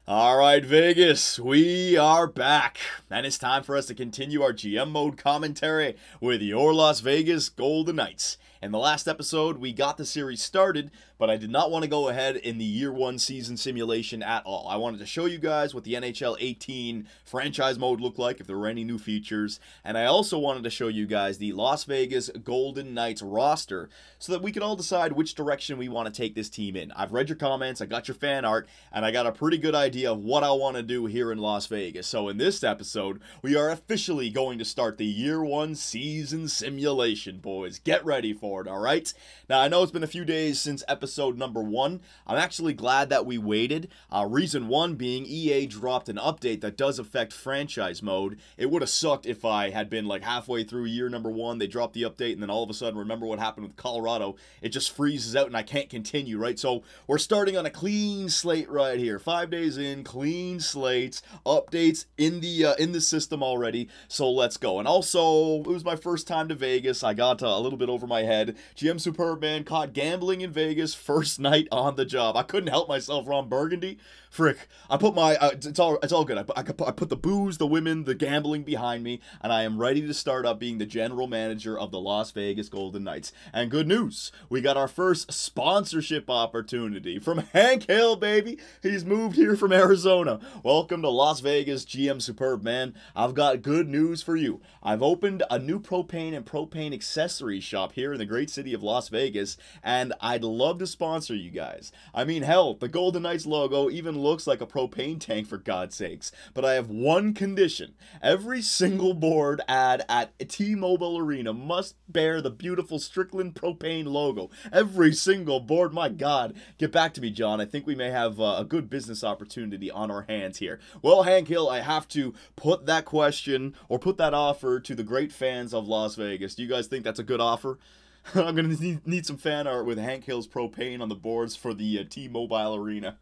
All right, Vegas, we are back, and it's time for us to continue our GM mode commentary with your Las Vegas Golden Knights. In the last episode, we got the series started, but I did not want to go ahead in the year one season simulation at all. I wanted to show you guys what the NHL 18 franchise mode looked like, if there were any new features, and I also wanted to show you guys the Las Vegas Golden Knights roster so that we could all decide which direction we want to take this team in. I've read your comments, I got your fan art, and I got a pretty good idea of what I want to do here in Las Vegas. So in this episode, we are officially going to start the year one season simulation, boys. Get ready for it, all right? Now, I know it's been a few days since episode number 1. I'm actually glad that we waited. Reason 1 being EA dropped an update that does affect franchise mode. It would have sucked if I had been like halfway through year number 1, they dropped the update, and then all of a sudden, remember what happened with Colorado, it just freezes out and I can't continue, right? So we're starting on a clean slate right here. 5 days in, clean slates, updates in the system already, so let's go. And also, it was my first time to Vegas. I got a little bit over my head. GM Superman caught gambling in Vegas first night on the job. I couldn't help myself. Ron Burgundy, frick. I put my it's all good. I put the booze, the women, the gambling behind me, and I am ready to start up being the general manager of the Las Vegas Golden Knights. And good news, we got our first sponsorship opportunity from Hank Hill, baby. He's moved here from Arizona. Welcome to Las Vegas, GM Superb, man. I've got good news for you. I've opened a new propane and propane accessory shop here in the great city of Las Vegas, and I'd love to sponsor you guys. I mean, hell, the Golden Knights logo even looks like a propane tank, for God's sakes. But I have one condition. Every single board ad at T-Mobile Arena must bear the beautiful Strickland propane logo. Every single board, my God. Get back to me, John. I think we may have a good business opportunity on our hands here. Well, Hank Hill, I have to put that question or put that offer to the great fans of Las Vegas. Do you guys think that's a good offer? I'm going to need some fan art with Hank Hill's propane on the boards for the T-Mobile Arena.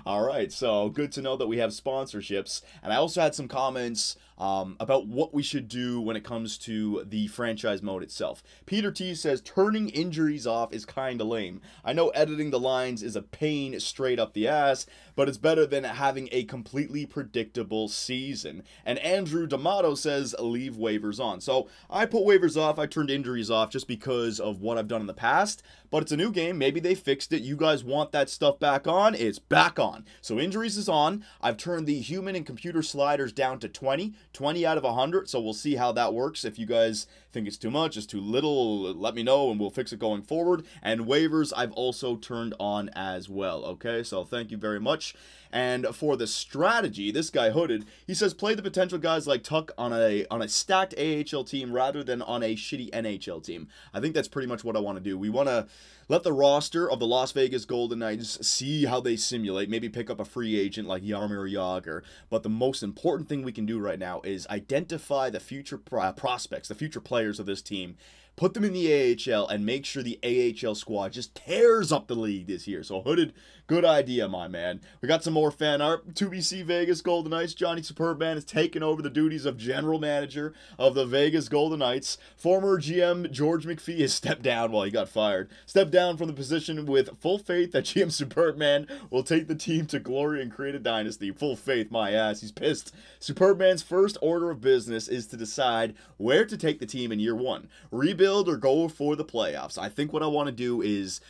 All right, so good to know that we have sponsorships. And I also had some comments about what we should do when it comes to the franchise mode itself. Peter T says, turning injuries off is kinda lame. I know editing the lines is a pain straight up the ass, but it's better than having a completely predictable season. And Andrew D'Amato says, leave waivers on. So I put waivers off, I turned injuries off just because of what I've done in the past, but it's a new game, maybe they fixed it. You guys want that stuff back on? It's back on. So injuries is on. I've turned the human and computer sliders down to 20 out of 100, so we'll see how that works. If you guys think it's too much, it's too little, let me know and we'll fix it going forward. And waivers I've also turned on as well, okay? So thank you very much. And for the strategy, this guy Hooded, he says play the potential guys like Tuck on a stacked AHL team rather than on a shitty NHL team. I think that's pretty much what I want to do. We want to let the roster of the Las Vegas Golden Knights see how they simulate, maybe pick up a free agent like Jaromir Jagr. But the most important thing we can do right now is identify the future prospects, the future players of this team, put them in the AHL, and make sure the AHL squad just tears up the league this year. So, Hooded, good idea, my man. We got some more fan art. 2BC Vegas Golden Knights. Johnny Superbman is taking over the duties of general manager of the Vegas Golden Knights. Former GM George McPhee has stepped down while he got fired. Stepped down from the position with full faith that GM Superbman will take the team to glory and create a dynasty. Full faith, my ass. He's pissed. Superbman's first order of business is to decide where to take the team in year one. Rebuild or go for the playoffs. I think what I want to do is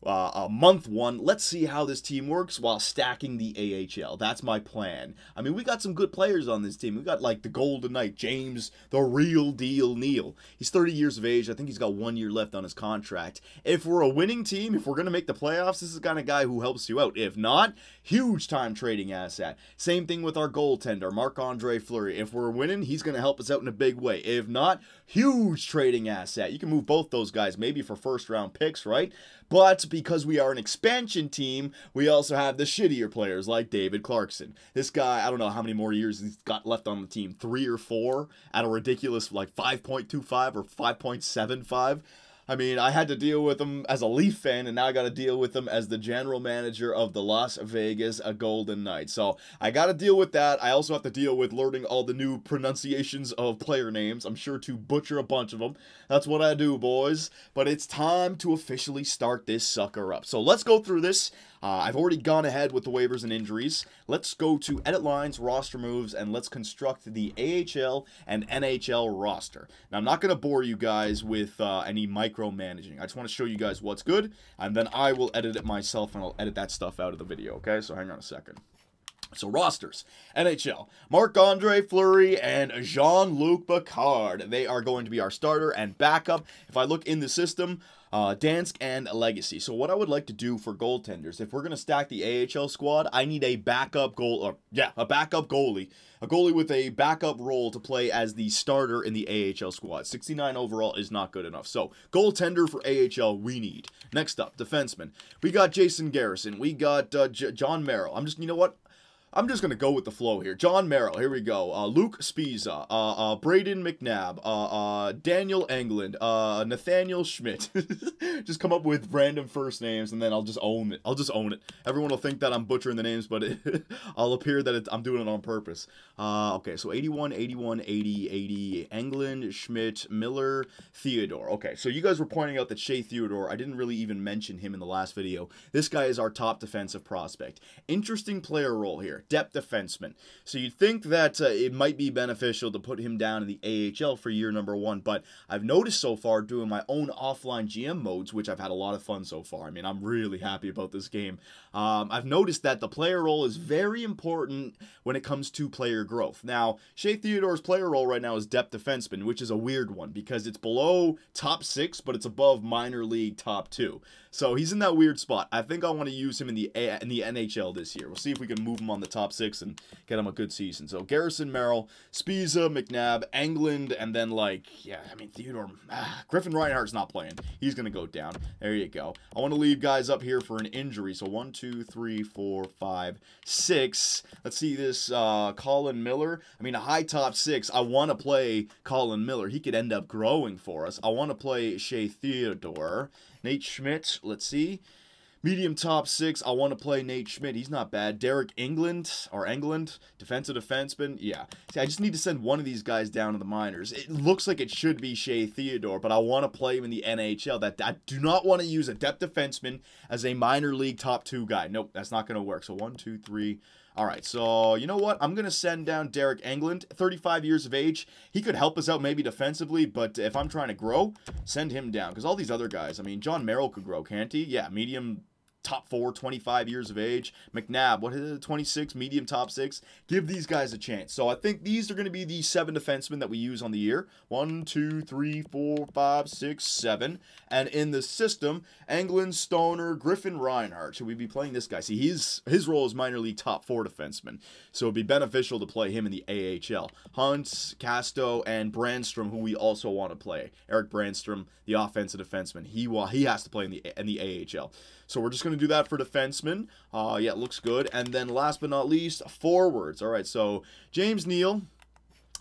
month 1, let's see how this team works while stacking the AHL. That's my plan. I mean, we got some good players on this team. We got like the Golden Knight, James, the real deal Neal. He's 30 years of age. I think he's got 1 year left on his contract. If we're a winning team, if we're going to make the playoffs, this is the kind of guy who helps you out. If not, huge time trading asset. Same thing with our goaltender, Marc-Andre Fleury. If we're winning, he's going to help us out in a big way. If not, huge trading asset. You can move both those guys maybe for first round picks, right? But because we are an expansion team, we also have the shittier players like David Clarkson. This guy, I don't know how many more years he's got left on the team, 3 or 4 at a ridiculous like 5.25 or 5.75. I mean, I had to deal with him as a Leaf fan, and now I got to deal with him as the general manager of the Las Vegas Golden Knights. So I got to deal with that. I also have to deal with learning all the new pronunciations of player names. I'm sure to butcher a bunch of them. That's what I do, boys. But it's time to officially start this sucker up. So let's go through this. I've already gone ahead with the waivers and injuries. Let's go to edit lines, roster moves, and let's construct the AHL and NHL roster. Now, I'm not going to bore you guys with any micromanaging. I just want to show you guys what's good, and then I will edit it myself, and I'll edit that stuff out of the video, okay? So hang on a second. So rosters, NHL, Marc-Andre Fleury and Jean-Luc Picard. They are going to be our starter and backup. If I look in the system, Dansk and Legacy. So what I would like to do for goaltenders, if we're going to stack the AHL squad, I need a backup a backup goalie. A goalie with a backup role to play as the starter in the AHL squad. 69 overall is not good enough. So, goaltender for AHL, we need. Next up, defenseman. We got Jason Garrison. We got John Merrill. You know what? I'm just going to go with the flow here. John Merrill, here we go. Luke Spiza, Braden McNabb, Daniel Englund, Nathaniel Schmidt. Just come up with random first names, and then I'll just own it. I'll just own it. Everyone will think that I'm butchering the names, but I'll appear that I'm doing it on purpose. Okay, so 81, 81, 80, 80, Englund, Schmidt, Miller, Theodore. Okay, so you guys were pointing out that Shea Theodore, I didn't really even mention him in the last video. This guy is our top defensive prospect. Interesting player role here. Depth defenseman. So you'd think that it might be beneficial to put him down in the AHL for year number 1, but I've noticed so far doing my own offline GM modes, which I've had a lot of fun so far. I mean, I'm really happy about this game. I've noticed that the player role is very important when it comes to player growth. Now, Shea Theodore's player role right now is depth defenseman, which is a weird one because it's below top 6, but it's above minor league top 2. So he's in that weird spot. I think I want to use him in the NHL this year. We'll see if we can move him on the top 6 and get him a good season. So Garrison, Merrill, Spiza, McNabb, Englund, and then Theodore. Griffin Reinhart's not playing. He's going to go down. There you go. I want to leave guys up here for an injury. So 1, 2, 3, 4, 5, 6. Let's see this Colin Miller. I mean, a high top 6. I want to play Colin Miller. He could end up growing for us. I want to play Shea Theodore. Nate Schmidt, let's see. Medium top 6, I want to play Nate Schmidt. He's not bad. Derek England, defensive defenseman. Yeah. See, I just need to send one of these guys down to the minors. It looks like it should be Shea Theodore, but I want to play him in the NHL. I do not want to use a depth defenseman as a minor league top 2 guy. Nope, that's not going to work. So 1, 2, 3... All right, so you know what? I'm going to send down Derek Englund, 35 years of age. He could help us out maybe defensively, but if I'm trying to grow, send him down. Because all these other guys, I mean, John Merrill could grow, can't he? Yeah, medium top 4, 25 years of age. McNabb, what is it, 26, medium top 6. Give these guys a chance. So I think these are going to be the 7 defensemen that we use on the year. 1, 2, 3, 4, 5, 6, 7. And in the system, Englund, Stoner, Griffin Reinhart. Should we be playing this guy? See, his role is minor league top 4 defenseman. So it'd be beneficial to play him in the AHL. Hunt, Casto, and Brandstrom, who we also want to play. Eric Brandstrom, the offensive defenseman. He has to play in the AHL. So we're just going to do that for defensemen. Yeah, it looks good. And then last but not least, forwards. All right, so James Neal,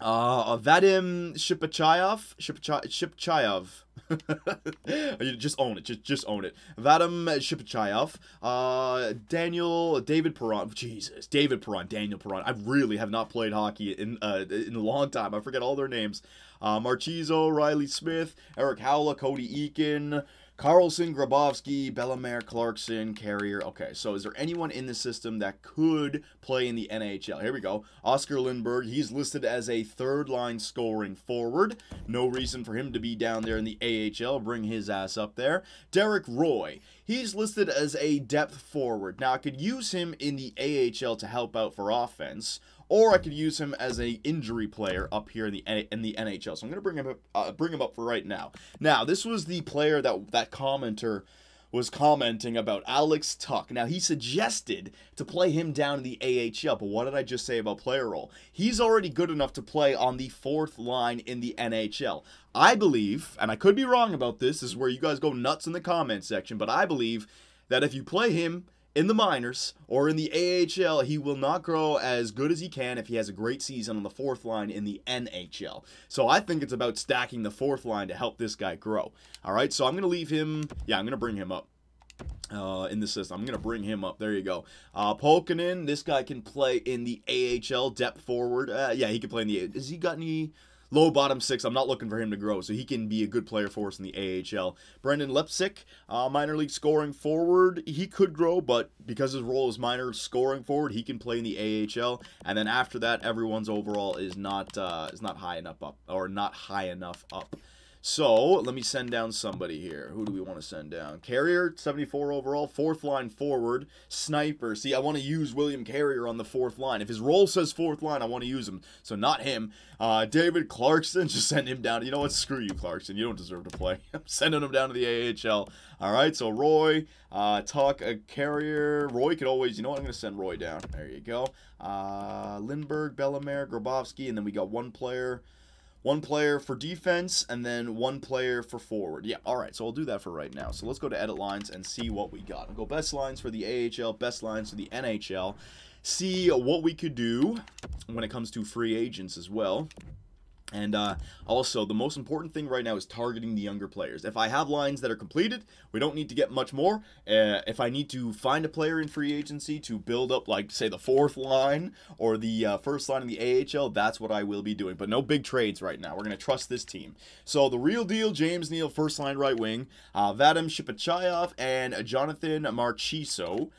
Vadim Shipchayev. You just own it. Just own it. Vadim Shipchayev. David Perron. Jesus, David Perron. Daniel Perron. I really have not played hockey in a long time. I forget all their names. Marchizo, Riley Smith, Eric Howla, Cody Eakin, Carlson, Grabowski, Bellemare, Clarkson, Carrier. Okay, so is there anyone in the system that could play in the NHL? Here we go. Oscar Lindbergh. He's listed as a third-line scoring forward. No reason for him to be down there in the AHL. Bring his ass up there. Derek Roy. He's listed as a depth forward. Now, I could use him in the AHL to help out for offense, or I could use him as an injury player up here in the NHL. So I'm going to bring him up for right now. Now, this was the player that commenter was commenting about, Alex Tuck. Now, he suggested to play him down in the AHL, but what did I just say about player role? He's already good enough to play on the 4th line in the NHL. I believe, and I could be wrong about this is where you guys go nuts in the comment section, but I believe that if you play him in the minors or in the AHL, he will not grow as good as he can if he has a great season on the fourth line in the NHL. So I think it's about stacking the fourth line to help this guy grow. All right, so I'm going to leave him. Yeah, I'm going to bring him up. In the system. I'm going to bring him up. There you go. Polkanen, this guy can play in the AHL, depth forward. Yeah, he can play in the... Has he got any... Low bottom six, I'm not looking for him to grow, so he can be a good player for us in the AHL. Brendan Lepsick, minor league scoring forward. He could grow, but because his role is minor scoring forward, he can play in the AHL. And then after that, everyone's overall is not high enough up, or not high enough up. So, let me send down somebody here. Who do we want to send down? Carrier, 74 overall, fourth line forward, sniper. See, I want to use William Carrier on the fourth line. If his role says fourth line, I want to use him. So, not him. David Clarkson, just send him down. You know what? Screw you, Clarkson. You don't deserve to play. I'm sending him down to the AHL. All right, so Roy, Tuck, Carrier. Roy could always, you know what? I'm going to send Roy down. There you go. Lindbergh, Bellemare, Grabowski, and then we got one player for defense, and then one player for forward. Yeah, all right, so I'll do that for right now. So let's go to edit lines and see what we got. I'll go best lines for the AHL, best lines for the NHL. See what we could do when it comes to free agents as well. And also, the most important thing right now is targeting the younger players. If I have lines that are completed, we don't need to get much more. If I need to find a player in free agency to build up, like, say, the fourth line or the first line in the AHL, that's what I will be doing. But no big trades right now. We're going to trust this team. So, the real deal, James Neal, first line right wing, Vadim Shipachayev, and Jonathan Marchizio,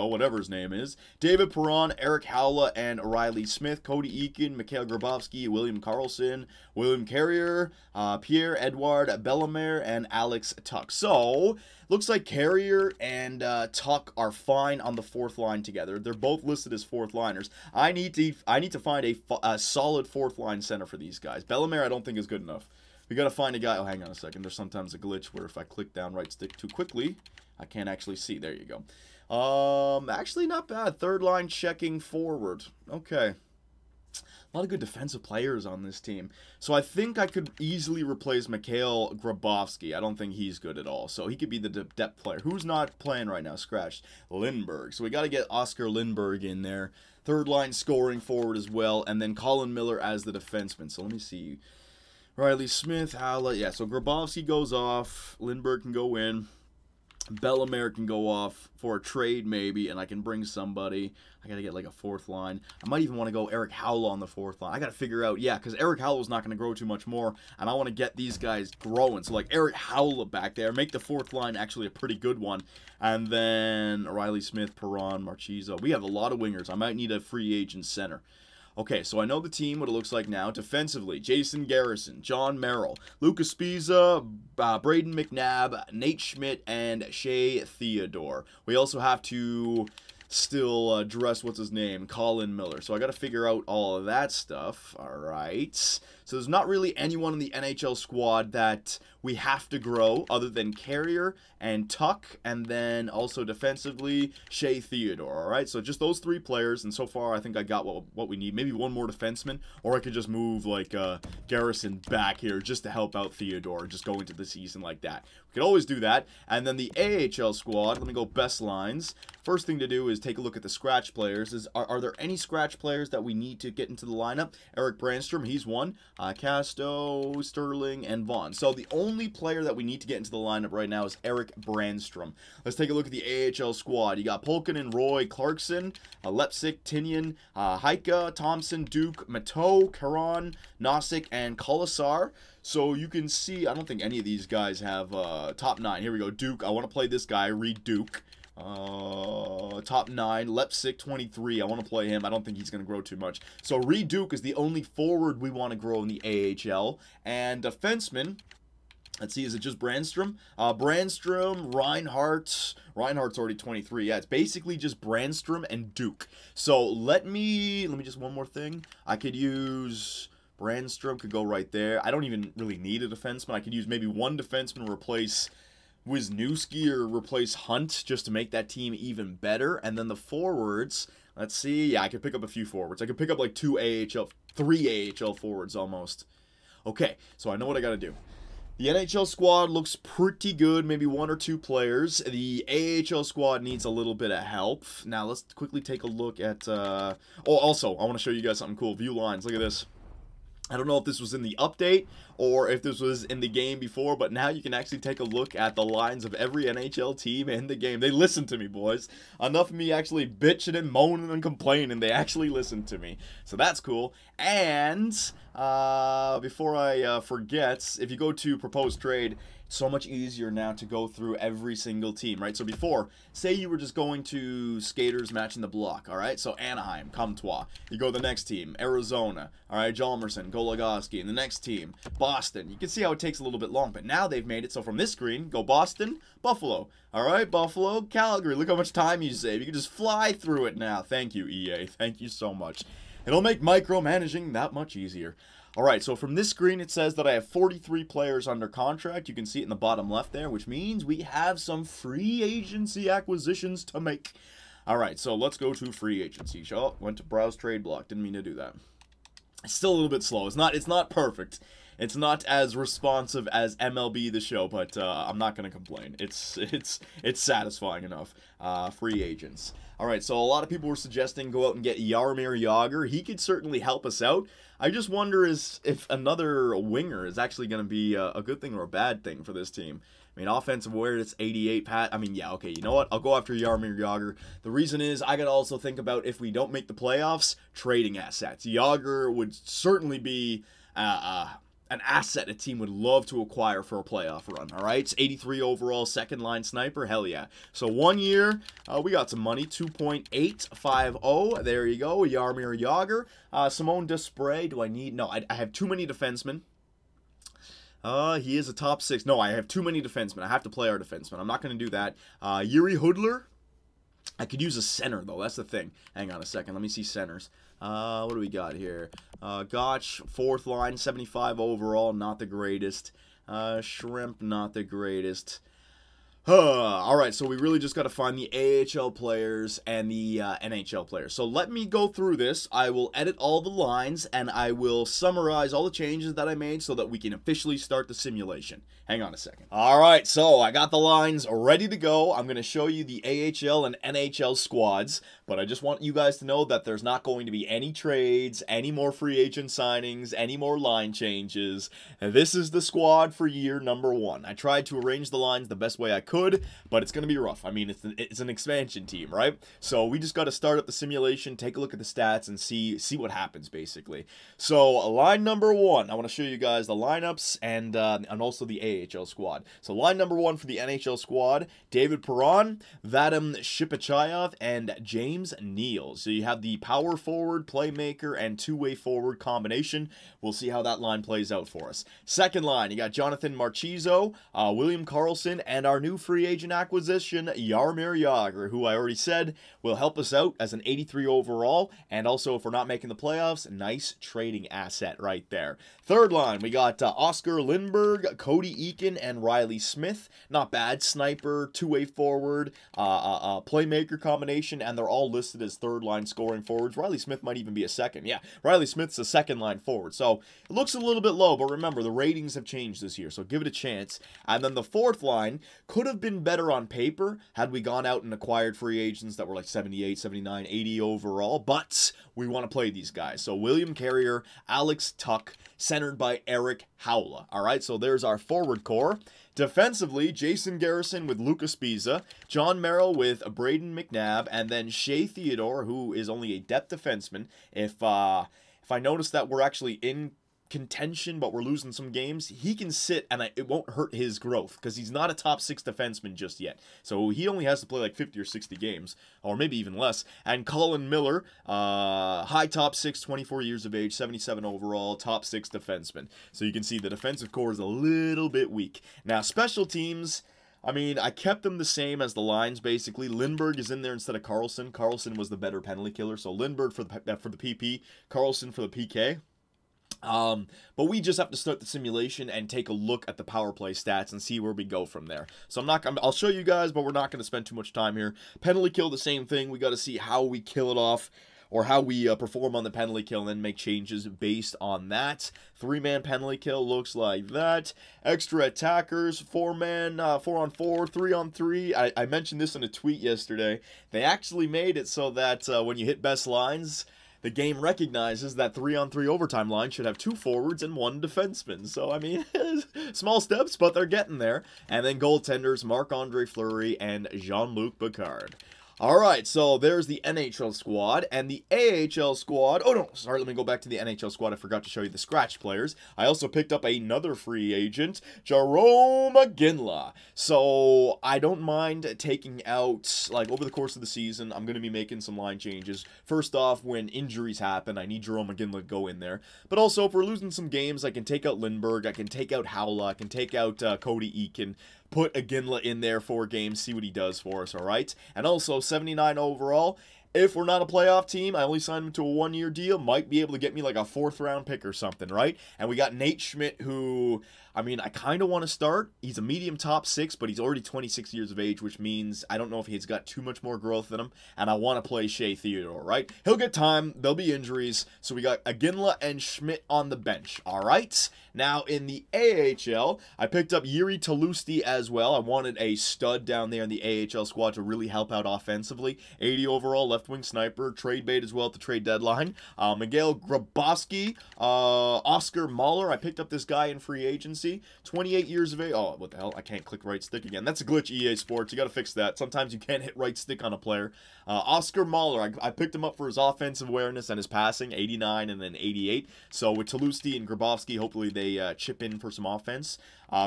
whatever his name is, David Perron, Eric Howla, and Riley Smith, Cody Eakin, Mikhail Grabowski, William Karlsson, William Carrier, Pierre-Edouard Bellemare, and Alex Tuck. So, looks like Carrier and Tuck are fine on the fourth line together. They're both listed as fourth liners. I need to find a solid fourth line center for these guys. Bellemare I don't think is good enough. We got to find a guy. Oh, hang on a second. There's sometimes a glitch where if I click down right stick too quickly, I can't actually see. There you go. Actually not bad. Third line checking forward. Okay. A lot of good defensive players on this team. So I think I could easily replace Mikhail Grabowski. I don't think he's good at all. So he could be the depth player. Who's not playing right now? Scratched. Lindbergh. So we got to get Oscar Lindbergh in there. Third line scoring forward as well. And then Colin Miller as the defenseman. So let me see. Riley Smith, Howla. Yeah, so Grabowski goes off. Lindbergh can go in. Bellemare can go off for a trade maybe, and I can bring somebody. I got to get like a fourth line. I might even want to go Eric Howla on the fourth line. I got to figure out, yeah, because Eric Howla's not going to grow too much more, and I want to get these guys growing. So like Eric Howla back there, make the fourth line actually a pretty good one. And then Riley Smith, Perron, Marchizio. We have a lot of wingers. I might need a free agent center. Okay, so I know the team, what it looks like now. Defensively, Jason Garrison, John Merrill, Lucas Spiza, Braden McNabb, Nate Schmidt, and Shea Theodore. We also have to still address, what's his name, Colin Miller. So I got to figure out all of that stuff. All right. So there's not really anyone in the NHL squad that we have to grow other than Carrier and Tuck, and then also defensively, Shea Theodore. All right, so just those three players, and so far I think I got what we need. Maybe one more defenseman, or I could just move like Garrison back here just to help out Theodore, just go into the season like that. We could always do that. And then the AHL squad, let me go best lines. First thing to do is take a look at the scratch players. Are there any scratch players that we need to get into the lineup? Eric Brandstrom, he's one. Casto, Sterling, and Vaughn. So the only player that we need to get into the lineup right now is Eric Brandstrom. Let's take a look at the AHL squad. You got Polkanen, Roy, Clarkson, Lepsick, Tinian, Haika, Thompson, Duke, Mateau, Caron, Nosik, and Colasar. So you can see, I don't think any of these guys have top 9. Here we go, Duke. I want to play this guy, Reed Duke. Top 9, Lepsick, 23. I want to play him. I don't think he's going to grow too much. So Reed Duke is the only forward we want to grow in the AHL. And defenseman, let's see, is it just Brandstrom? Brandstrom, Reinhardt. Reinhardt's already 23. Yeah, it's basically just Brandstrom and Duke. So let me just one more thing. I could use... Brandstrom could go right there. I don't even really need a defenseman. I could use maybe one defenseman to replace Wisniewski or replace Hunt just to make that team even better. And then the forwards, let's see. Yeah, I could pick up a few forwards. I could pick up like 3 AHL forwards almost. Okay, so I know what I got to do. The NHL squad looks pretty good, maybe one or two players. The AHL squad needs a little bit of help. Now, let's quickly take a look at... Oh, also, I want to show you guys something cool. View lines. Look at this. I don't know if this was in the update or if this was in the game before, but now you can actually take a look at the lines of every NHL team in the game. They listen to me, boys. Enough of me actually bitching and moaning and complaining. They actually listen to me. So that's cool. And before I forget, if you go to proposed trade, it's so much easier now to go through every single team, right? So before, say you were just going to skaters matching the block, all right? So Anaheim, Comtois. You go to the next team, Arizona, all right? Jalmerson, Goligoski. And the next team, Boston. You can see how it takes a little bit long, but now they've made it so from this screen, go Boston, Buffalo. All right, Buffalo, Calgary. Look how much time you save. You can just fly through it now. Thank you, EA. Thank you so much. It'll make micromanaging that much easier. Alright, so from this screen it says that I have 43 players under contract. You can see it in the bottom left there, which means we have some free agency acquisitions to make. Alright, so let's go to free agency. Oh, went to browse trade block. Didn't mean to do that. It's still a little bit slow. It's not perfect. It's not as responsive as MLB The Show, but I'm not going to complain. It's satisfying enough. Free agents. Alright, so a lot of people were suggesting go out and get Jaromir JAGR. He could certainly help us out. I just wonder if another winger is actually going to be a good thing or a bad thing for this team. I mean, offensive awareness, 88, Pat. I mean, yeah, okay, you know what? I'll go after Jaromir JAGR. The reason is I got to also think about if we don't make the playoffs, trading assets. JAGR would certainly be an asset a team would love to acquire for a playoff run, all right? It's 83 overall, second-line sniper, hell yeah. So 1 year, we got some money, 2.850. There you go, Jaromir JAGR. Simone Desprez, do I need? No, I have too many defensemen. He is a top 6. No, I have too many defensemen. I have to play our defensemen. I'm not going to do that. Yuri Hudler. I could use a center, though. That's the thing. Hang on a second. Let me see centers. What do we got here? Gotch, 4th line, 75 overall. Not the greatest. Shrimp, not the greatest. Alright, so we really just got to find the AHL players and the NHL players. So let me go through this. I will edit all the lines, and I will summarize all the changes that I made so that we can officially start the simulation. Hang on a second. Alright, so I got the lines ready to go. I'm going to show you the AHL and NHL squads, but I just want you guys to know that there's not going to be any trades, any more free agent signings, any more line changes. And this is the squad for year number 1. I tried to arrange the lines the best way I could, but it's going to be rough. I mean, it's an expansion team, right? So we just got to start up the simulation, take a look at the stats, and see what happens, basically. So line number 1, I want to show you guys the lineups and also the AHL squad. So line number 1 for the NHL squad, David Perron, Vadim Shipachayev, and James Neal. So you have the power forward, playmaker, and two-way forward combination. We'll see how that line plays out for us. Second line, you got Jonathan Marchizzo, William Karlsson, and our new free agent acquisition, Jaromir JAGR, who I already said will help us out as an 83 overall, and also if we're not making the playoffs, nice trading asset right there. Third line, we got Oscar Lindberg, Cody Eakin, and Riley Smith. Not bad. Sniper, two-way forward, playmaker combination, and they're all listed as third-line scoring forwards. Riley Smith might even be a second. Yeah, Riley Smith's a second-line forward. So it looks a little bit low, but remember, the ratings have changed this year, so give it a chance. And then the fourth line could have been better on paper had we gone out and acquired free agents that were like 78, 79, 80 overall, but we want to play these guys. So William Carrier, Alex Tuck, centered by Eric Howla. All right, so there's our forward core. Defensively, Jason Garrison with Lucas Biza, John Merrill with Braden McNabb, and then Shea Theodore, who is only a depth defenseman. If I notice that we're actually in contention, but we're losing some games, he can sit and it won't hurt his growth because he's not a top 6 defenseman just yet. So he only has to play like 50 or 60 games, or maybe even less. And Colin Miller, high top 6, 24 years of age, 77 overall, top 6 defenseman. So you can see the defensive core is a little bit weak. Now, special teams, I mean, I kept them the same as the lines, basically. Lindberg is in there instead of Karlsson. Karlsson was the better penalty killer, so Lindberg for the PP, Karlsson for the PK. But we just have to start the simulation and take a look at the power play stats and see where we go from there. So I'll show you guys, but we're not going to spend too much time here. Penalty kill, the same thing. We got to see how we kill it off. or how we perform on the penalty kill, and then make changes based on that. 3-man penalty kill looks like that. Extra attackers, 4-man, 4-on-4, 3-on-3. I mentioned this in a tweet yesterday. They actually made it so that when you hit best lines, the game recognizes that 3-on-3 overtime line should have 2 forwards and 1 defenseman. So, I mean, small steps, but they're getting there. And then goaltenders, Marc-Andre Fleury and Jean-Luc Picard. Alright, so there's the NHL squad, and the AHL squad. Oh no, sorry, let me go back to the NHL squad. I forgot to show you the scratch players. I also picked up another free agent, Jarome Iginla. So I don't mind taking out, like, over the course of the season, I'm going to be making some line changes. First off, when injuries happen, I need Jarome Iginla to go in there. But also, if we're losing some games, I can take out Lindbergh, I can take out Howla, I can take out Cody Eakin. Put Iginla in there 4 games, see what he does for us, alright? And also, 79 overall. If we're not a playoff team, I only signed him to a 1-year deal. Might be able to get me like a 4th-round pick or something, right? And we got Nate Schmidt, who, I mean, I kind of want to start. He's a medium top 6, but he's already 26 years of age, which means I don't know if he's got too much more growth in him. And I want to play Shea Theodore, right? He'll get time. There'll be injuries. So we got Iginla and Schmidt on the bench, all right? Now, in the AHL, I picked up Jiri Tolusti as well. I wanted a stud down there in the AHL squad to really help out offensively. 80 overall, left-wing sniper, trade bait as well at the trade deadline. Miguel Grabowski, Oscar Mahler. I picked up this guy in free agency. 28 years of age. Oh, what the hell? I can't click right stick again. That's a glitch, EA Sports. You got to fix that. Sometimes you can't hit right stick on a player. Oscar Mahler, I picked him up for his offensive awareness and his passing, 89 and then 88. So with Tolusti and Grabowski, hopefully they chip in for some offense.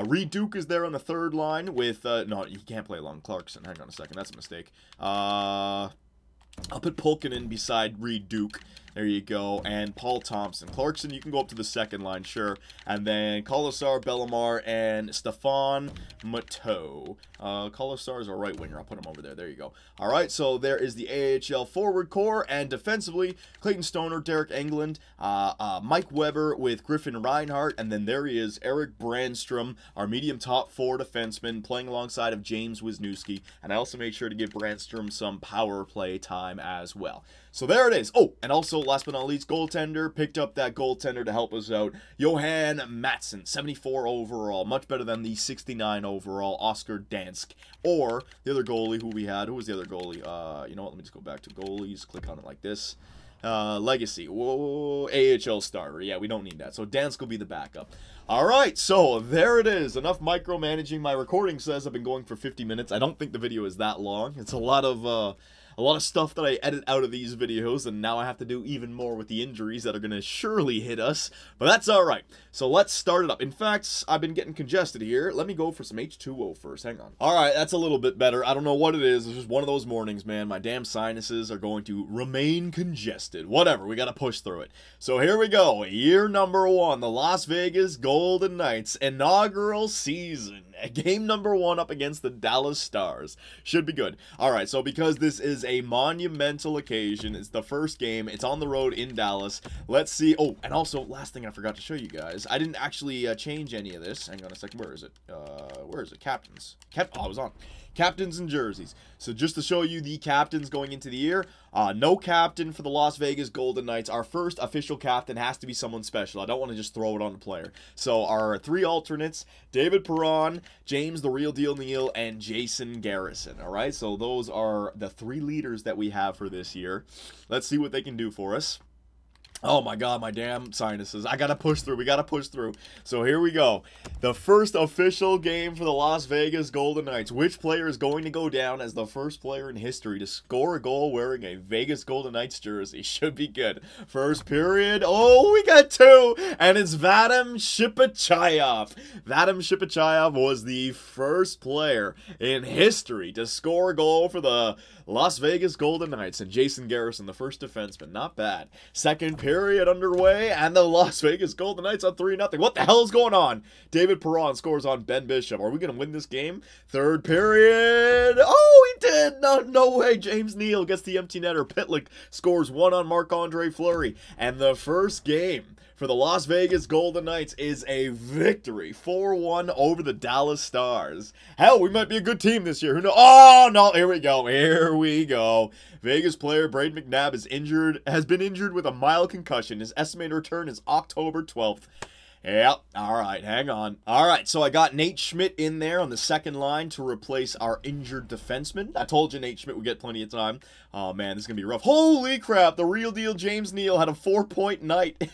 Reed Duke is there on the 3rd line with, no, he can't play along Clarkson. Hang on a second, that's a mistake. I'll put Pulkkinen beside Reed Duke. There you go. And Paul Thompson. Clarkson, you can go up to the 2nd line, sure. And then Colasar, Bellemare, and Stefan Matteau. Colasar is a right winger. I'll put him over there. There you go. All right, so there is the AHL forward core. And defensively, Clayton Stoner, Derek England, Mike Weber with Griffin Reinhart. And then there he is, Eric Brandstrom, our medium top 4 defenseman, playing alongside of James Wisniewski. And I also made sure to give Brandstrom some power play time as well. So there it is. Oh, and also, last but not least, goaltender. Picked up that goaltender to help us out. Johan Matson, 74 overall. Much better than the 69 overall Oscar Dansk. Or the other goalie who we had. Who was the other goalie? You know what? Let me just go back to goalies. Click on it like this. Legacy. Whoa, AHL starter. Yeah, we don't need that. So Dansk will be the backup. All right, so there it is. Enough micromanaging. My recording says I've been going for 50 minutes. I don't think the video is that long. It's a lot of stuff that I edit out of these videos, and now I have to do even more with the injuries that are going to surely hit us, but that's alright. So let's start it up. In fact, I've been getting congested here. Let me go for some H2O first. Hang on. Alright, that's a little bit better. I don't know what it is. It's just one of those mornings, man. My damn sinuses are going to remain congested. Whatever, we got to push through it. So here we go. Year number 1, the Las Vegas Golden Knights inaugural season. Game number 1 up against the Dallas Stars. Should be good. Alright, so because this is a monumental occasion, it's the first game, it's on the road in Dallas. Let's see. Oh, and also, last thing I forgot to show you guys. I didn't actually change any of this. Hang on a second. Where is it? Where is it? Captains. Oh, I was on. Captains and jerseys. So just to show you the captains going into the year, no captain for the Las Vegas Golden Knights. Our first official captain has to be someone special. I don't want to just throw it on a player. So our 3 alternates, David Perron, James the Real Deal Neal, and Jason Garrison. All right, so those are the 3 leaders that we have for this year. Let's see what they can do for us. Oh my god, my damn sinuses. I gotta push through. We gotta push through. So here we go. The first official game for the Las Vegas Golden Knights. Which player is going to go down as the first player in history to score a goal wearing a Vegas Golden Knights jersey? Should be good. First period. Oh, we got 2. And it's Vadim Shipachayev. Vadim Shipachayev was the first player in history to score a goal for the Las Vegas Golden Knights. And Jason Garrison, the first defenseman. Not bad. Second period underway, and the Las Vegas Golden Knights on 3-0. What the hell is going on? David Perron scores on Ben Bishop. Are we going to win this game? Third period. Oh, he did. No way. James Neal gets the empty netter. Pitlick scores 1 on Marc-Andre Fleury. And the first game for the Las Vegas Golden Knights is a victory, 4-1 over the Dallas Stars. Hell, we might be a good team this year. Who knows? Oh, no, here we go. Here we go. Vegas player Braden McNabb has been injured with a mild concussion. His estimated return is October 12th. Yep. All right. Hang on. All right. So I got Nate Schmidt in there on the second line to replace our injured defenseman. I told you Nate Schmidt would get plenty of time. Oh, man, this is going to be rough. Holy crap. The real deal James Neal had a 4-point night.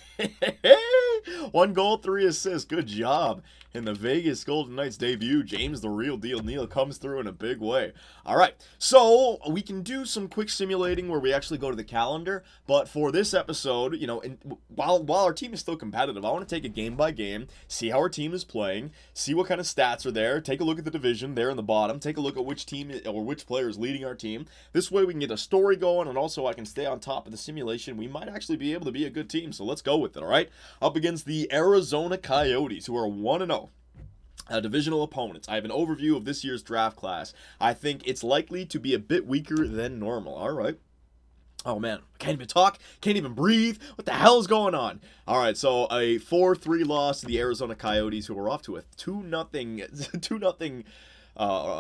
1 goal, 3 assists. Good job. In the Vegas Golden Knights debut, James the real deal Neal comes through in a big way. All right, so we can do some quick simulating where we actually go to the calendar, but for this episode, you know, while our team is still competitive, I want to take a game by game, see how our team is playing, see what kind of stats are there, take a look at the division there in the bottom, take a look at which team or which player is leading our team. This way we can get a story going, and also I can stay on top of the simulation. We might actually be able to be a good team, so let's go with it, all right? Up against the Arizona Coyotes, who are 1-0. Divisional opponents. I have an overview of this year's draft class. I think it's likely to be a bit weaker than normal. All right. Oh, man. Can't even talk. Can't even breathe. What the hell is going on? All right, so a 4-3 loss to the Arizona Coyotes, who are off to a 2-0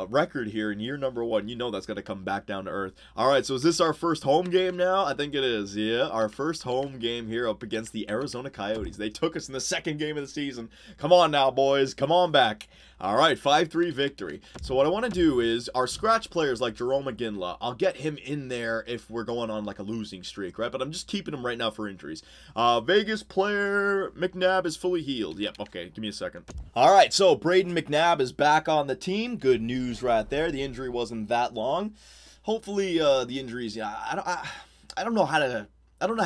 record here in year number 1. You know that's going to come back down to earth. All right, so is this our first home game now? I think it is. Yeah, our first home game here up against the Arizona Coyotes. They took us in the second game of the season. Come on now, boys. Come on back. All right, 5-3 victory. So what I want to do is our scratch players like Jarome Iginla, I'll get him in there if we're going on like a losing streak, right? But I'm just keeping him right now for injuries. Vegas player McNabb is fully healed. Yep, okay, give me a second. All right, so Braden McNabb is back on the team. Good news right there. The injury wasn't that long. Hopefully the injuries, yeah, I don't know how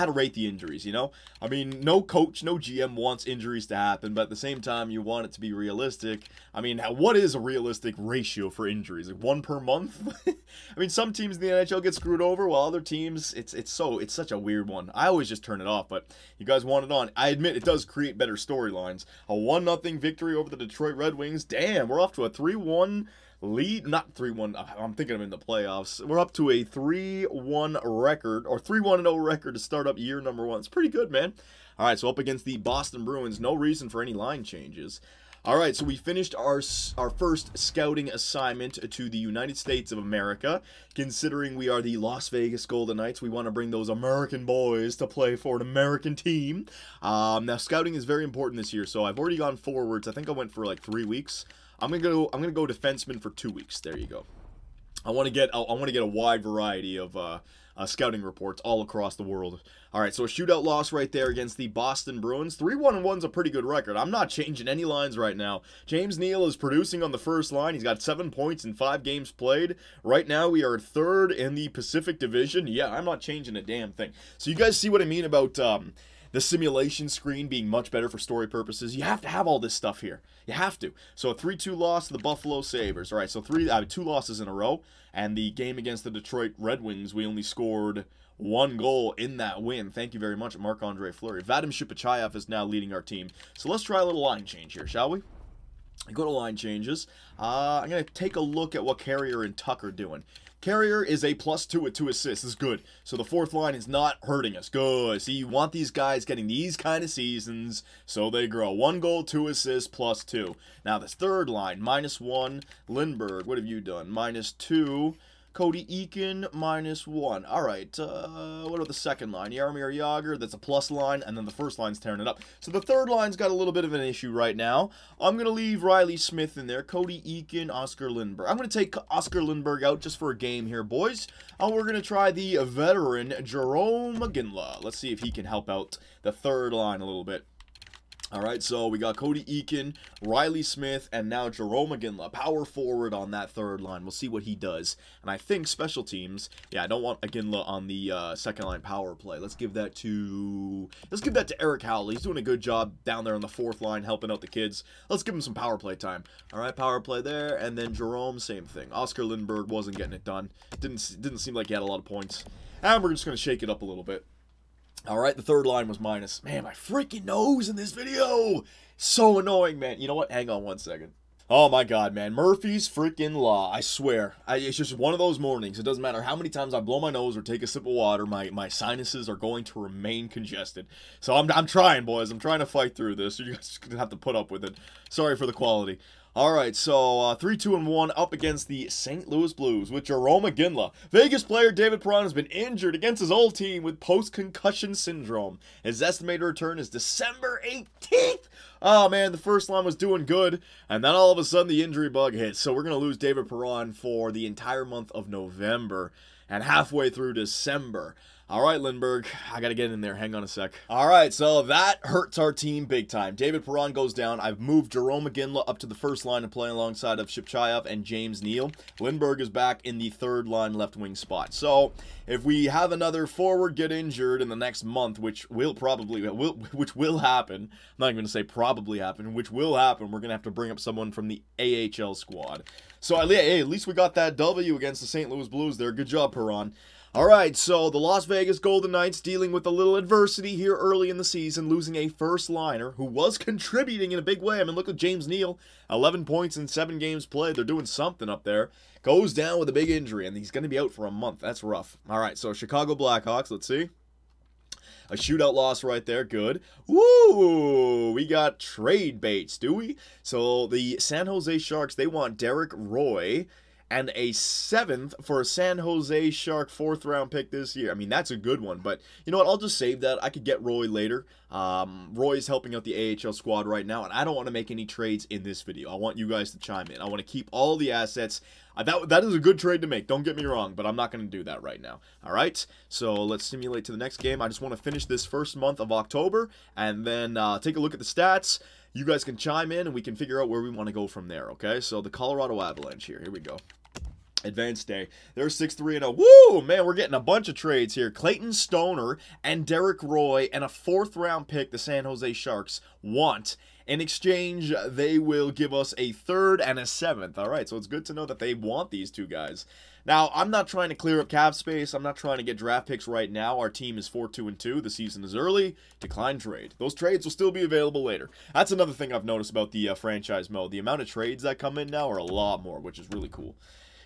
to rate the injuries, you know? I mean, no coach, no GM wants injuries to happen, but at the same time, you want it to be realistic. I mean, what is a realistic ratio for injuries? Like 1 per month? I mean, some teams in the NHL get screwed over, while other teams, it's such a weird one. I always just turn it off, but you guys want it on. I admit it does create better storylines. A 1-0 victory over the Detroit Red Wings. Damn, we're off to a 3-1 lead, not 3-1, I'm thinking I'm in the playoffs. We're up to a 3-1 record, or 3-1-0 record to start up year number 1. It's pretty good, man. All right, so up against the Boston Bruins, no reason for any line changes. All right, so we finished our first scouting assignment to the United States of America. Considering we are the Las Vegas Golden Knights, we want to bring those American boys to play for an American team. Now, scouting is very important this year, so I've already gone forwards. I think I went for like 3 weeks. I'm gonna go defenseman for 2 weeks. There you go. I want to get a wide variety of scouting reports all across the world. All right, so a shootout loss right there against the Boston Bruins. 3-1-1's a pretty good record. I'm not changing any lines right now. James Neal is producing on the first line. He's got 7 points in 5 games played. Right now, we are 3rd in the Pacific Division. Yeah, I'm not changing a damn thing. So you guys see what I mean about the simulation screen being much better for story purposes. You have to have all this stuff here. You have to. So a 3-2 loss to the Buffalo Sabres. All right, so 2 losses in a row. And the game against the Detroit Red Wings, we only scored 1 goal in that win. Thank you very much, Marc-Andre Fleury. Vadim Shipachayev is now leading our team. So let's try a little line change here, shall we? Go to line changes. I'm going to take a look at what Carrier and Tuck are doing. Carrier is a +2 with 2 assists. This is good. So the 4th line is not hurting us. Good. See, you want these guys getting these kind of seasons so they grow. 1 goal, 2 assists, +2. Now this 3rd line, -1. Lindbergh, what have you done? -2. Cody Eakin, -1. All right, what about the 2nd line? Jaromir Jagr, that's a plus line, and then the 1st line's tearing it up. So the 3rd line's got a little bit of an issue right now. I'm going to leave Riley Smith in there, Cody Eakin, Oscar Lindbergh. I'm going to take Oscar Lindbergh out just for a game here, boys. And we're going to try the veteran Jarome Iginla. Let's see if he can help out the 3rd line a little bit. All right, so we got Cody Eakin, Riley Smith, and now Jarome Iginla, power forward on that 3rd line. We'll see what he does. And I think special teams, yeah, I don't want Iginla on the 2nd line power play. Let's give that to Eric Howell. He's doing a good job down there on the 4th line, helping out the kids. Let's give him some power play time. All right, power play there, and then Jarome, same thing. Oscar Lindbergh wasn't getting it done. Didn't seem like he had a lot of points. And we're just going to shake it up a little bit. All right, the 3rd line was minus. Man, my freaking nose in this video. So annoying, man. You know what? Hang on 1 second. Oh, my God, man. Murphy's freaking Law. I swear. It's just one of those mornings. It doesn't matter how many times I blow my nose or take a sip of water, my sinuses are going to remain congested. So I'm trying, boys. I'm trying to fight through this. You guys are going to have to put up with it. Sorry for the quality. All right, so 3-2-1 up against the St. Louis Blues with Jarome Iginla. Vegas player David Perron has been injured against his old team with post-concussion syndrome. His estimated return is December 18th. Oh, man, the first line was doing good, and then all of a sudden the injury bug hits. So we're going to lose David Perron for the entire month of November and halfway through December. All right, Lindbergh, I got to get in there. Hang on a sec. All right, so that hurts our team big time. David Perron goes down. I've moved Jarome Iginla up to the first line to play alongside of Shipchyov and James Neal. Lindbergh is back in the third line left wing spot. So if we have another forward get injured in the next month, which will happen, I'm not even going to say probably happen, which will happen, we're going to have to bring up someone from the AHL squad. So hey, at least we got that W against the St. Louis Blues there. Good job, Perron. Alright, so the Las Vegas Golden Knights dealing with a little adversity here early in the season, losing a first liner who was contributing in a big way. I mean, look at James Neal, 11 points in 7 games played. They're doing something up there. Goes down with a big injury, and he's going to be out for a month. That's rough. Alright, so Chicago Blackhawks, let's see. A shootout loss right there. Good. Woo! We got trade baits, do we? So the San Jose Sharks, they want Derek Roy and a 7th for a San Jose Shark 4th round pick this year. I mean, that's a good one, but you know what? I'll just save that. I could get Roy later. Roy's helping out the AHL squad right now, and I don't want to make any trades in this video. I want you guys to chime in. I want to keep all the assets. That is a good trade to make. Don't get me wrong, but I'm not going to do that right now. All right? So let's simulate to the next game. I just want to finish this first month of October, and then take a look at the stats. You guys can chime in, and we can figure out where we want to go from there, okay? So the Colorado Avalanche here. Here we go. Advanced day. They're 6-3-0. Woo! Man, we're getting a bunch of trades here. Clayton Stoner and Derek Roy and a 4th round pick the San Jose Sharks want. In exchange, they will give us a 3rd and a 7th. All right, so it's good to know that they want these two guys. Now, I'm not trying to clear up cap space. I'm not trying to get draft picks right now. Our team is 4-2-2. The season is early. Decline trade. Those trades will still be available later. That's another thing I've noticed about the franchise mode. The amount of trades that come in now are a lot more, which is really cool.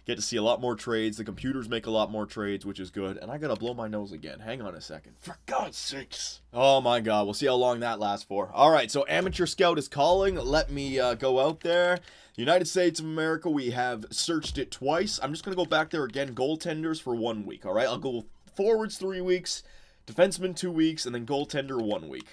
Get to see a lot more trades. The computers make a lot more trades, which is good. And I gotta blow my nose again. Hang on a second. For God's sakes. Oh my God. We'll see how long that lasts for. Alright, so Amateur Scout is calling. Let me go out there. United States of America, we have searched it twice. I'm just gonna go back there again. Goaltenders for 1 week. Alright, I'll go forwards 3 weeks, defenseman 2 weeks, and then goaltender 1 week.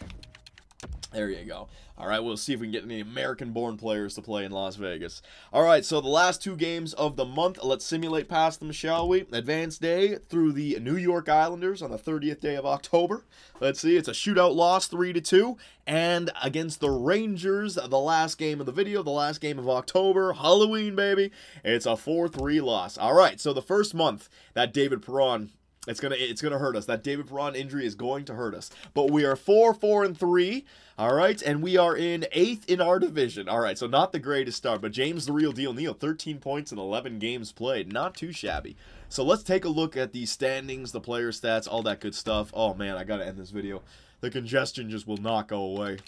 There you go. All right, we'll see if we can get any American-born players to play in Las Vegas. All right, so the last 2 games of the month, let's simulate past them, shall we? Advanced day through the New York Islanders on the 30th day of October. Let's see, it's a shootout loss, 3-2. And against the Rangers, the last game of the video, the last game of October, Halloween, baby, it's a 4-3 loss. All right, so the first month, that David Perron... It's gonna hurt us. That David Perron injury is going to hurt us. But we are 4-4-3, all right, and we are in 8th in our division. All right, so not the greatest start, but James the Real Deal Neal, 13 points in 11 games played. Not too shabby. So let's take a look at the standings, the player stats, all that good stuff. Oh, man, I gotta end this video. The congestion just will not go away.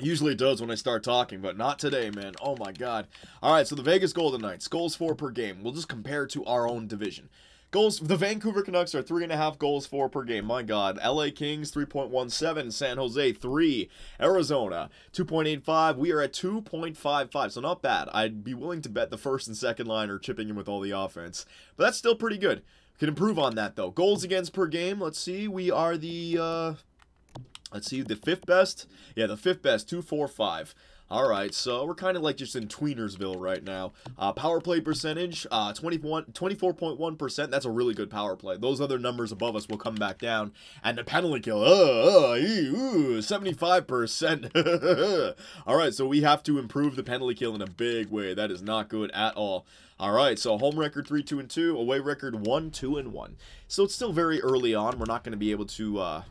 Usually it does when I start talking, but not today, man. Oh, my God. All right, so the Vegas Golden Knights, goals for per game. We'll just compare to our own division. Goals, the Vancouver Canucks are 3.5 goals for per game. My God. LA Kings, 3.17. San Jose, 3. Arizona, 2.85. We are at 2.55, so not bad. I'd be willing to bet the first and second line are chipping in with all the offense. But that's still pretty good. Can improve on that, though. Goals against per game, let's see. We are the, let's see, the 5th best? Yeah, the 5th best, 2.45. Alright, so we're kind of like just in Tweenersville right now. Power play percentage, 24.1%. That's a really good power play. Those other numbers above us will come back down. And the penalty kill, 75%. Alright, so we have to improve the penalty kill in a big way. That is not good at all. Alright, so home record 3-2-2, away record 1-2-1. So it's still very early on. We're not going to be able to,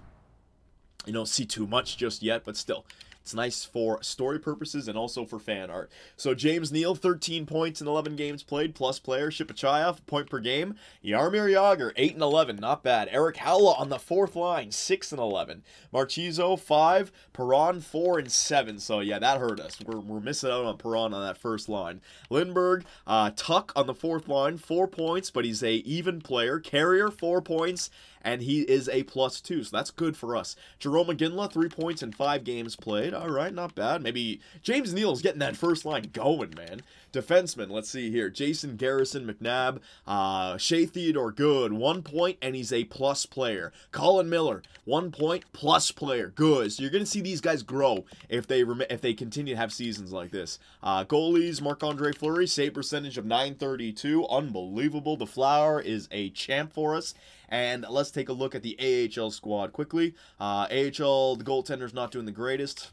you know, see too much just yet, but still. It's nice for story purposes and also for fan art. So James Neal, 13 points in 11 games played, plus player. Shipchyov, point per game. Jaromir JAGR, 8-11, not bad. Eric Howla on the 4th line, 6-11. Marchizzo, 5. Perron, 4-7. So yeah, that hurt us. We're missing out on Perron on that first line. Lindbergh, Tuck on the 4th line, 4 points, but he's a even player. Carrier, 4 points. and he is a +2, so that's good for us. Jerome McGinley, 3 points in 5 games played. All right, not bad. Maybe James Neal's getting that first line going, man. Defenseman, let's see here. Jason Garrison, McNabb, Shea Theodore, good. 1 point, and he's a plus player. Colin Miller, 1 point, plus player, good. So you're going to see these guys grow if they continue to have seasons like this. Goalies, Marc-Andre Fleury, save percentage of .932, unbelievable. The Flower is a champ for us. And let's take a look at the AHL squad quickly. AHL, the goaltender's not doing the greatest.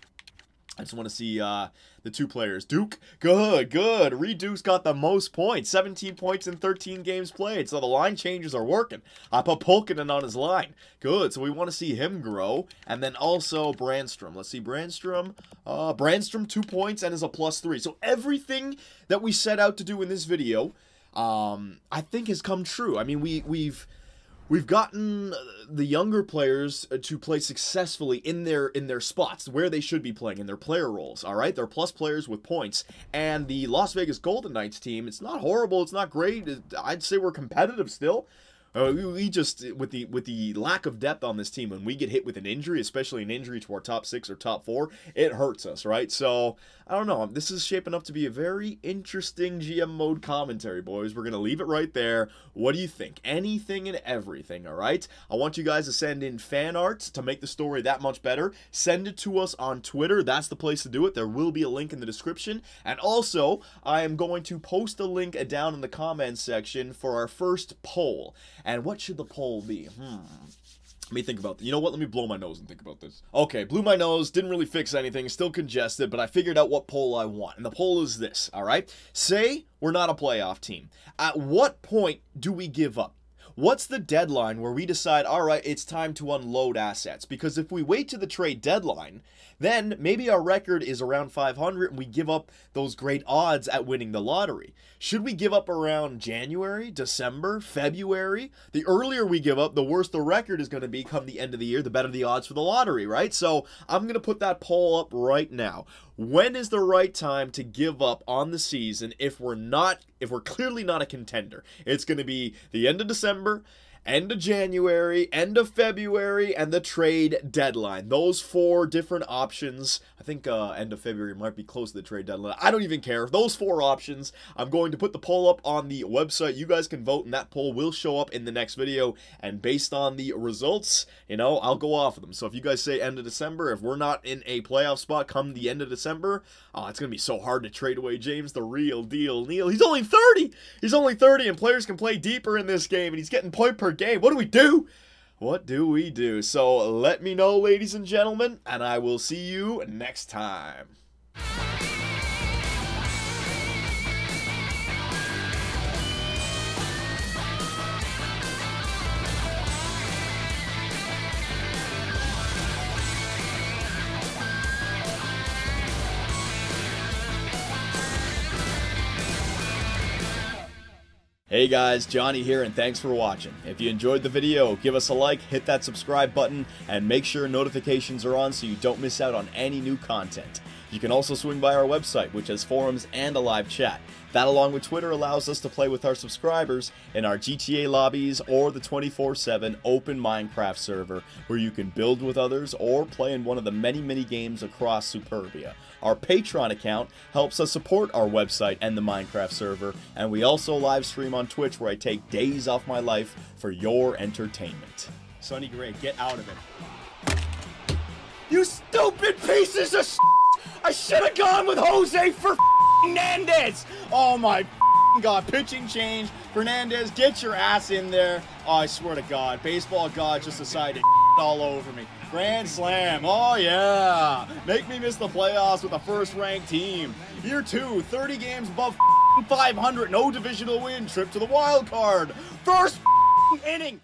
I just want to see the 2 players. Duke, good. Reed Duke's got the most points. 17 points in 13 games played. So the line changes are working. I put Polkinen on his line. Good. So we want to see him grow. And then also Brandstrom. Let's see, Brandstrom. Brandstrom, 2 points and is a +3. So everything that we set out to do in this video, I think has come true. I mean, we've gotten the younger players to play successfully in their spots, where they should be playing, in their player roles, all right? They're plus players with points. And the Las Vegas Golden Knights team, it's not horrible, it's not great. I'd say we're competitive still. We just, with the lack of depth on this team, when we get hit with an injury, especially an injury to our top 6 or top 4, it hurts us, right? So, I don't know. This is shaping up to be a very interesting GM mode commentary, boys. We're going to leave it right there. What do you think? Anything and everything, all right? I want you guys to send in fan art to make the story that much better. Send it to us on Twitter. That's the place to do it. There will be a link in the description. And also, I am going to post a link down in the comments section for our first poll. And what should the poll be? Let me think about that. You know what? Let me blow my nose and think about this. Okay, blew my nose, didn't really fix anything, still congested, but I figured out what poll I want. And the poll is this, all right? Say we're not a playoff team. At what point do we give up? What's the deadline where we decide, all right, it's time to unload assets? Because if we wait to the trade deadline, then maybe our record is around 500 and we give up those great odds at winning the lottery. Should we give up around January, December, February? The earlier we give up, the worse the record is going to be come the end of the year, the better the odds for the lottery, right? So I'm going to put that poll up right now. When is the right time to give up on the season if we're clearly not a contender? It's going to be the end of December, end of January, end of February, and the trade deadline. Those 4 different options. I think end of February might be close to the trade deadline. I don't even care. Those 4 options. I'm going to put the poll up on the website. You guys can vote, and that poll will show up in the next video. And based on the results, you know, I'll go off of them. So if you guys say end of December, if we're not in a playoff spot come the end of December, it's going to be so hard to trade away James the real deal Neal. He's only 30. He's only 30, and players can play deeper in this game, and he's getting point per game. What do we do? What do we do? So let me know, ladies and gentlemen, and I will see you next time. Hey guys, Johnny here, and thanks for watching. If you enjoyed the video, give us a like, hit that subscribe button, and make sure notifications are on so you don't miss out on any new content. You can also swing by our website, which has forums and a live chat. That, along with Twitter, allows us to play with our subscribers in our GTA lobbies or the 24/7 open Minecraft server, where you can build with others or play in one of the many games across Superbia. Our Patreon account helps us support our website and the Minecraft server, and we also live stream on Twitch, where I take days off my life for your entertainment. Sonny Gray, get out of it. You stupid pieces of shit! I should have gone with Jose for Fernandez! Oh my God, pitching change. Fernandez, get your ass in there. Oh, I swear to God, baseball God just decided to all over me. Grand slam, oh yeah. Make me miss the playoffs with a first-ranked team. Year 2, 30 games above 500, no divisional win, trip to the wild card. First inning.